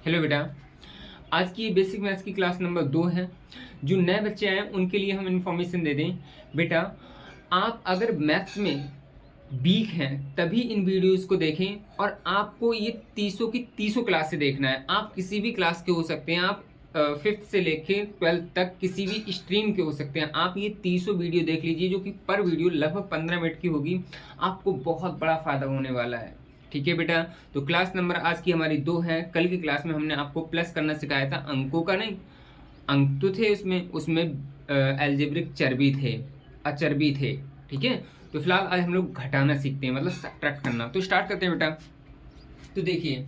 Hello बेटा, आज की बेसिक मैथ्स की क्लास नंबर 2 है। जो नए बच्चे आए हैं उनके लिए हम इन्फॉर्मेशन दे दें। बेटा, आप अगर मैथ्स में वीक हैं तभी इन वीडियोस को देखें और आपको ये तीसों की तीसों क्लास से देखना है। आप किसी भी क्लास के हो सकते हैं, आप फिफ्थ से लेके ट्वेल्थ तक किसी भी स्ट्रीम के हो सकते हैं। आप ये तीसों वीडियो देख लीजिए, जो कि पर वीडियो लगभग 15 मिनट की होगी। आपको बहुत बड़ा फायदा होने वाला है। ठीक है बेटा, तो क्लास नंबर आज की हमारी 2 है। कल की क्लास में हमने आपको प्लस करना सिखाया था, अंकों का नहीं। अंक तो थे उसमें एल्जेब्रिक चर्बी थे, अचर्बी थे। ठीक है, तो फिलहाल आज हम लोग घटाना सीखते हैं, मतलब सब्ट्रैक्ट करना। तो स्टार्ट करते हैं बेटा। तो देखिए,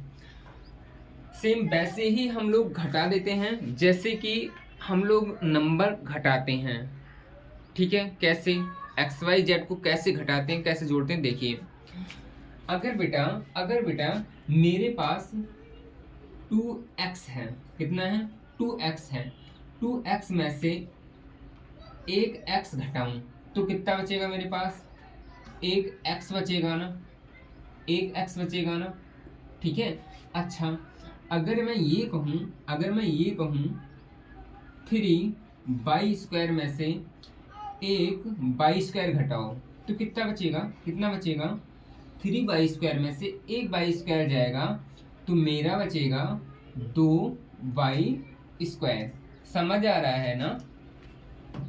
सेम वैसे ही हम लोग घटा देते हैं जैसे कि हम लोग नंबर घटाते हैं। ठीक है, कैसे एक्स वाई जेड को कैसे घटाते हैं, कैसे जोड़ते हैं, देखिए। अगर बेटा मेरे पास 2x है, कितना है 2x है। 2x में से एक x घटाऊं तो कितना बचेगा मेरे पास, एक x बचेगा ना, एक x बचेगा ना। ठीक है, अच्छा, अगर मैं ये कहूं 3y² में से एक y² घटाओ तो कितना बचेगा 3y² में से एक y² जाएगा तो मेरा बचेगा 2y²। समझ आ रहा है ना?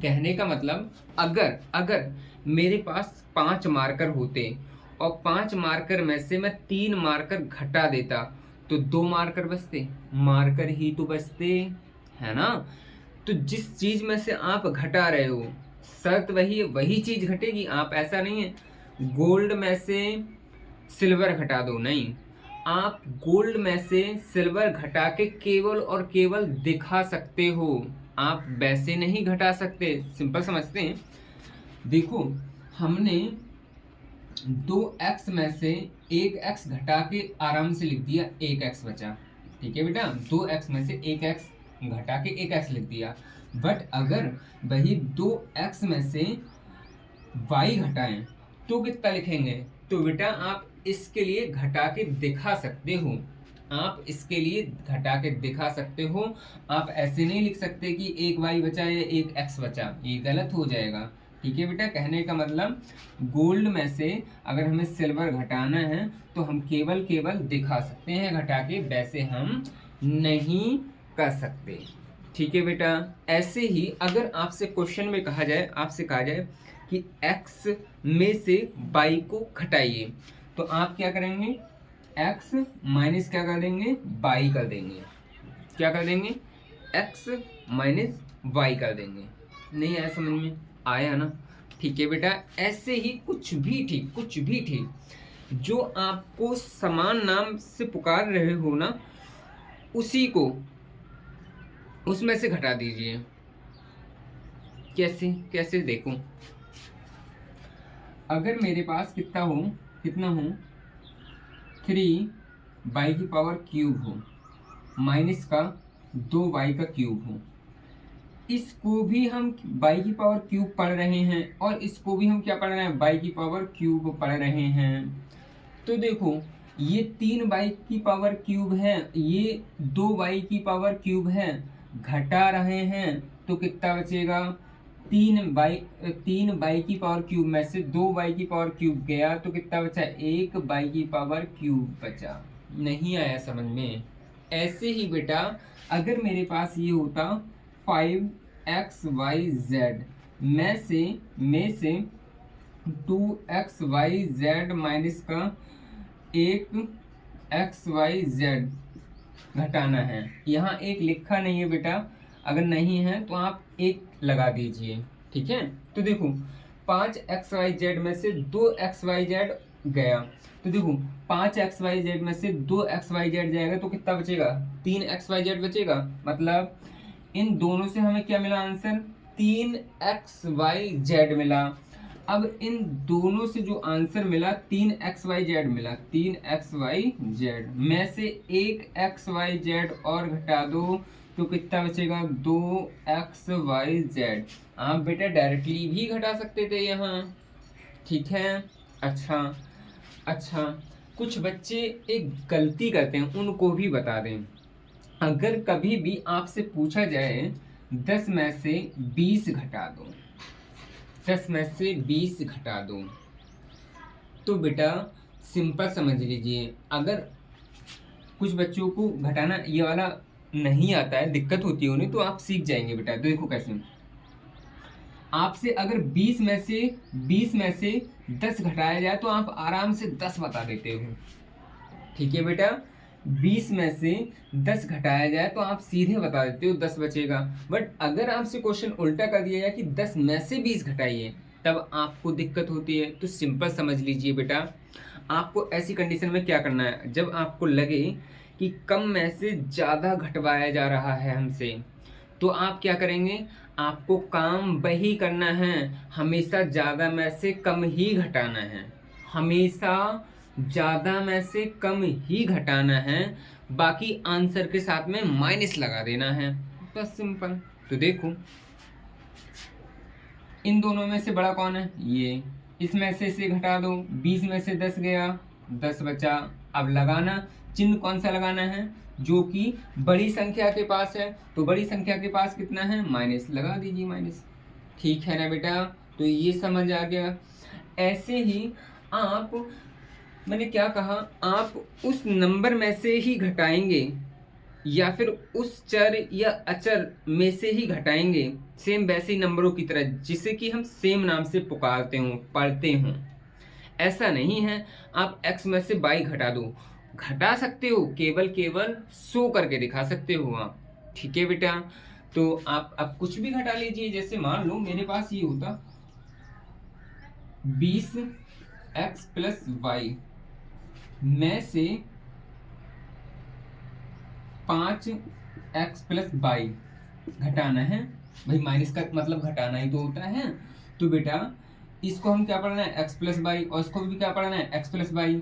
कहने का मतलब, अगर मेरे पास 5 मार्कर होते और 5 मार्कर में से मैं 3 मार्कर घटा देता तो 2 मार्कर बचते, मार्कर ही तो बचते, है ना। तो जिस चीज में से आप घटा रहे हो, शर्त वही चीज घटेगी। आप ऐसा नहीं है गोल्ड में से सिल्वर घटा दो, नहीं। आप गोल्ड में से सिल्वर घटा के केवल और केवल दिखा सकते हो, आप वैसे नहीं घटा सकते। सिंपल समझते हैं। देखो, हमने 2x में से एक x घटा के आराम से लिख दिया, एक x बचा। ठीक है बेटा, 2x में से एक x घटा के एक x लिख दिया। बट अगर वही 2x में से y घटाएं तो कितना लिखेंगे? तो बेटा आप इसके लिए घटा के दिखा सकते हो, आप इसके लिए घटा के दिखा सकते हो। आप ऐसे नहीं लिख सकते कि एक y बचा या एक x बचा, ये गलत हो जाएगा। ठीक है बेटा, कहने का मतलब गोल्ड में से अगर हमें सिल्वर घटाना है तो हम केवल दिखा सकते हैं घटा के, वैसे हम नहीं कर सकते। ठीक है बेटा, ऐसे ही अगर आपसे क्वेश्चन में आपसे कहा जाए कि x में से y को घटाइए तो आप क्या करेंगे, x माइनस क्या कर देंगे, y कर देंगे। क्या कर देंगे, x माइनस y कर देंगे। नहीं आया समझ में? आया ना? ठीक है बेटा, ऐसे ही कुछ भी ठीक जो आपको समान नाम से पुकार रहे हो ना, उसी को उसमें से घटा दीजिए। कैसे देखो, अगर मेरे पास कितना हो 3y³ हो माइनस का 2y³ हो, इसको भी हम y³ पढ़ रहे हैं और इसको भी हम क्या पढ़ रहे हैं, y³ पढ़ रहे हैं। तो देखो, ये 3y³ है, ये 2y³ है, घटा रहे हैं तो कितना बचेगा, 3y³ में से 2y³ गया तो कितना बचा, 1y³ बचा। नहीं आया समझ में? ऐसे ही बेटा, अगर मेरे पास ये होता 5xyz में से 2xyz माइनस का 1xyz घटाना है। यहाँ एक लिखा नहीं है बेटा, अगर नहीं है तो आप एक लगा दीजिए। ठीक है, तो देखो 5xyz में से 2xyz गया तो देखो 5xyz में से 2xyz जाएगा तो कितना बचेगा, 3xyz बचेगा। मतलब इन दोनों से हमें क्या मिला आंसर, 3xyz मिला। अब इन दोनों से जो आंसर मिला 3xyz मिला, 3xyz में से एक xyz और घटा दो तो कितना बचेगा, 2xyz। आप बेटा डायरेक्टली भी घटा सकते थे यहाँ। ठीक है, अच्छा, कुछ बच्चे एक गलती करते हैं, उनको भी बता दें। अगर कभी भी आपसे पूछा जाए 10 में से 20 घटा दो, 10 में से 20 घटा दो, तो बेटा सिंपल समझ लीजिए, अगर कुछ बच्चों को घटाना ये वाला नहीं आता है, दिक्कत होती है उन्हें, तो आप सीख जाएंगे बेटा। तो देखो कैसे, आपसे अगर 20 में से 10 घटाया जाए तो आप आराम से 10 बता देते हो, ठीक है बेटा। 20 में से 10 घटाया जाए तो आप सीधे बता देते हो 10 बचेगा। बट अगर आपसे क्वेश्चन उल्टा कर दिया जाए कि 10 में से 20 घटाइए, तब आपको दिक्कत होती है। तो सिंपल समझ लीजिए बेटा, आपको ऐसी कंडीशन में क्या करना है, जब आपको लगे कि कम में से ज़्यादा घटवाया जा रहा है हमसे, तो आप क्या करेंगे, आपको काम वही करना है, हमेशा ज़्यादा में से कम ही घटाना है, हमेशा ज़्यादा में से कम ही घटाना है, बाकी आंसर के साथ में माइनस लगा देना है, बस सिंपल। तो देखो इन दोनों में से बड़ा कौन है, ये, इसमें से इसे घटा दो, 20 में से 10 गया, 10 बचा। अब लगाना, चिन्ह कौन सा लगाना है, जो कि बड़ी संख्या के पास है, तो बड़ी संख्या के पास कितना है, माइनस, लगा दीजिए माइनस, ठीक है ना बेटा। तो ये समझ आ गया। ऐसे ही आप, मैंने क्या कहा, आप उस नंबर में से ही घटाएंगे या फिर उस चर या अचर में से ही घटाएंगे, सेम वैसे ही नंबरों की तरह, जिसे कि हम सेम नाम से पुकारते हों, पढ़ते हों। ऐसा नहीं है आप x में से y घटा दो, घटा सकते हो, केवल शो करके दिखा सकते हो आप, ठीक है बेटा। तो आप अब कुछ भी घटा लीजिए, जैसे मान लो मेरे पास ये होता 20x प्लस वाई में से 5x प्लस वाई घटाना है, भाई माइनस का मतलब घटाना ही तो होता है। तो बेटा इसको हम क्या पढ़ना है, x प्लस वाई, और इसको भी क्या पढ़ना है, x प्लस वाई।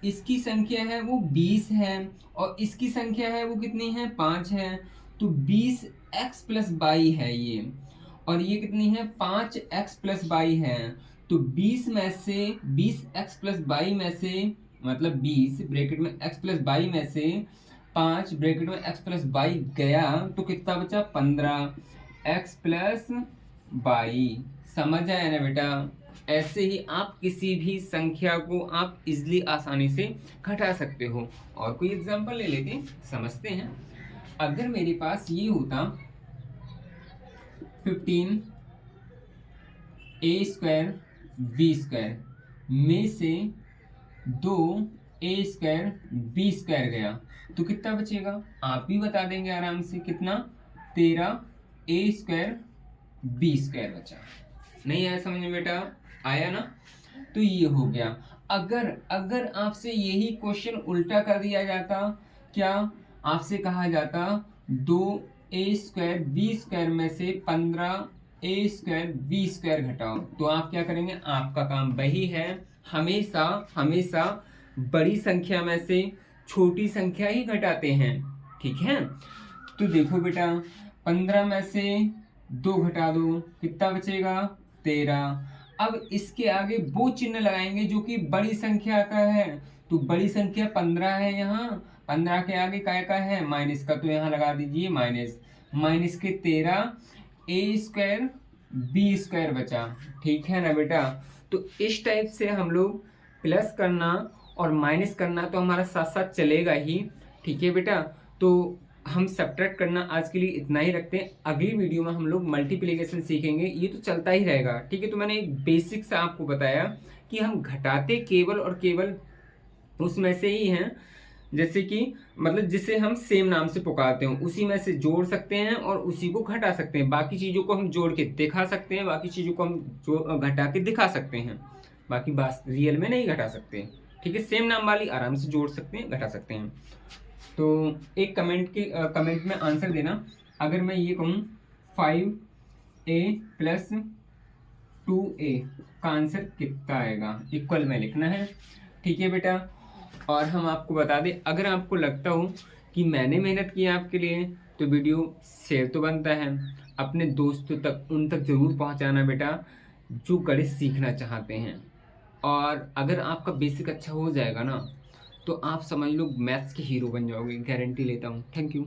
इसकी संख्या है वो 20 है और इसकी संख्या है वो कितनी है, 5 है। तो 20x प्लस वाई है ये, और ये कितनी है, 5x प्लस वाई है। तो 20 में से 20x प्लस वाई में से, मतलब 20 ब्रैकेट में x प्लस वाई में से 5 ब्रैकेट में x प्लस वाई गया, तो कितना बचा, 15x प्लस वाई। समझ आया ना बेटा। ऐसे ही आप किसी भी संख्या को आप इजली आसानी से घटा सकते हो। और कोई एग्जांपल ले लेते हैं, समझते हैं। अगर मेरे पास ये होता 15 a स्क्वायर b स्क्वायर में से 2 a स्क्वायर b स्क्वायर गया, तो कितना बचेगा, आप भी बता देंगे आराम से, कितना, 13 a स्क्वायर b स्क्वायर बचा। नहीं आया समझ में बेटा, आया ना। तो ये हो गया। अगर आपसे यही क्वेश्चन उल्टा कर दिया जाता, क्या आपसे कहा जाता 2a स्क्वायर b स्क्वायर में से 15a स्क्वायर b स्क्वायर घटाओ, तो आप क्या करेंगे, आपका काम वही है, हमेशा बड़ी संख्या में से छोटी संख्या ही घटाते हैं, ठीक है। तो देखो बेटा 15 में से 2 घटा दो, कितना बचेगा, 13। अब इसके आगे वो चिन्ह लगाएंगे जो कि बड़ी संख्या का है, तो बड़ी संख्या 15 है, यहाँ 15 के आगे काय का है, माइनस का, तो यहाँ लगा दीजिए माइनस के 13 a स्क्वायर b स्क्वायर बचा, ठीक है ना बेटा। तो इस टाइप से हम लोग प्लस करना और माइनस करना तो हमारा साथ साथ चलेगा ही, ठीक है बेटा। तो हम सब्ट्रैक्ट करना आज के लिए इतना ही रखते हैं। अगली वीडियो में हम लोग मल्टीप्लिकेशन सीखेंगे, ये तो चलता ही रहेगा, ठीक है। तो मैंने एक बेसिक सा आपको बताया कि हम घटाते केवल और केवल उसमें से ही हैं, जैसे कि मतलब जिसे हम सेम नाम से पुकारते हो, उसी में से जोड़ सकते हैं और उसी को घटा सकते हैं। बाकी चीज़ों को हम जोड़ के दिखा सकते हैं, बाकी चीज़ों को हम घटा के दिखा सकते हैं, बाकी बात रियल में नहीं घटा सकते, ठीक है। सेम नाम वाली आराम से जोड़ सकते हैं, घटा सकते हैं। तो एक कमेंट में आंसर देना, अगर मैं ये कहूँ 5a प्लस 2a का आंसर कितना आएगा, इक्वल में लिखना है, ठीक है बेटा। और हम आपको बता दें, अगर आपको लगता हो कि मैंने मेहनत की आपके लिए, तो वीडियो शेयर तो बनता है, अपने दोस्तों तक उन तक ज़रूर पहुंचाना बेटा, जो गणित सीखना चाहते हैं। और अगर आपका बेसिक अच्छा हो जाएगा ना, तो आप समझ लो मैथ्स के हीरो बन जाओगे, गारंटी लेता हूँ। Thank you.